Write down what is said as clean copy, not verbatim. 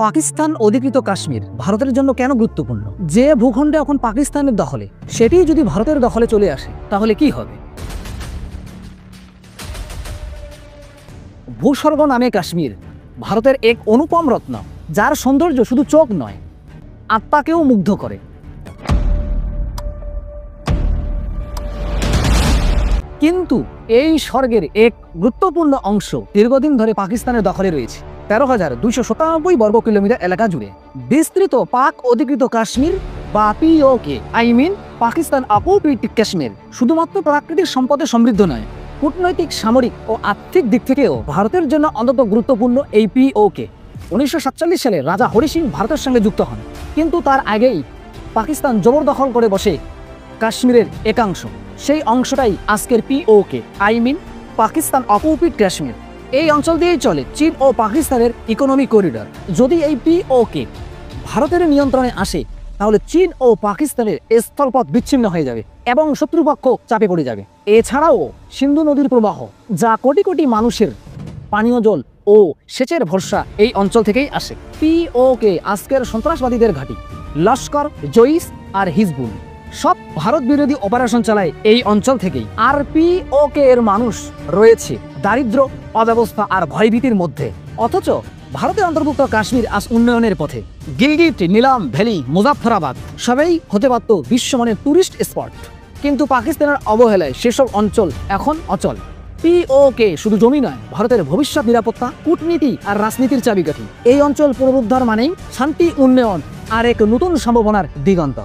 পাকিস্তান অধিকৃত কাশ্মীর ভারতের জন্য কেন গুরুত্বপূর্ণ? যে ভূখণ্ডে এখন পাকিস্তানের দখলে সেটি যদি ভারতের দখলে চলে আসে তাহলে কি হবে? ভূস্বর্গ নামে কাশ্মীর ভারতের এক অনুপম রত্ন, যার সৌন্দর্য শুধু চোখ নয়, আত্মাকেও মুগ্ধ করে। কিন্তু এই স্বর্গের এক গুরুত্বপূর্ণ অংশ দীর্ঘদিন ধরে পাকিস্তানের দখলে রয়েছে। 13,297 বর্গ কিলোমিটার এলাকা জুড়ে বিস্তৃত পাক অধিকৃত কাশ্মীর বা পিওকে পাকিস্তান অকুপিয়েড কাশ্মীর শুধুমাত্র প্রাকৃতিক সম্পদে সমৃদ্ধ নয়, কূটনৈতিক, সামরিক ও আর্থিক দিক থেকেও ভারতের জন্য অন্তত গুরুত্বপূর্ণ। এই পিওকে 1947 সালে রাজা হরি সিং ভারতের সঙ্গে যুক্ত হন, কিন্তু তার আগেই পাকিস্তান জবরদখল করে বসে কাশ্মীরের একাংশ। সেই অংশটাই আজকের পিওকে পাকিস্তান অকুপিয়েড কাশ্মীর। এই অঞ্চল দিয়েই চলে চীন ও পাকিস্তানের ইকোনমিক করিডর। যদি এই পিওকে ভারতের নিয়ন্ত্রণে আসে তাহলে চীন ও পাকিস্তানের স্থলপথ বিচ্ছিন্ন হয়ে যাবে এবং শত্রুপক্ষ চাপে পড়ে যাবে। এছাড়াও সিন্ধু নদীর প্রবাহ, যা কোটি কোটি মানুষের পানীয় জল ও সেচের ভরসা, এই অঞ্চল থেকেই আসে। পিওকে আজকের সন্ত্রাসবাদীদের ঘাঁটি। লস্কর, জইশ আর হিজবুল সব ভারত বিরোধী অপারেশন চালায় এই অঞ্চল থেকেই। আর পিওকে এর মানুষ রয়েছে দারিদ্র, অব্যবস্থা আর ভয়ভীতির মধ্যে। অথচ ভারতের অন্তর্ভুক্ত কাশ্মীর আজ উন্নয়নের পথে। গিলগিট, নীলাম ভ্যালি, মুজাফফরাবাদ সবই হতে পারত বিশ্বমানের টুরিস্ট স্পট, কিন্তু পাকিস্তানের অবহেলায় সেসব অঞ্চল এখন অচল। পিওকে শুধু জমি নয়, ভারতের ভবিষ্যৎ নিরাপত্তা, কূটনীতি আর রাজনীতির চাবিকাঠি। এই অঞ্চল পুনরুদ্ধার মানেই শান্তি, উন্নয়ন আর এক নতুন সম্ভাবনার দিগন্ত।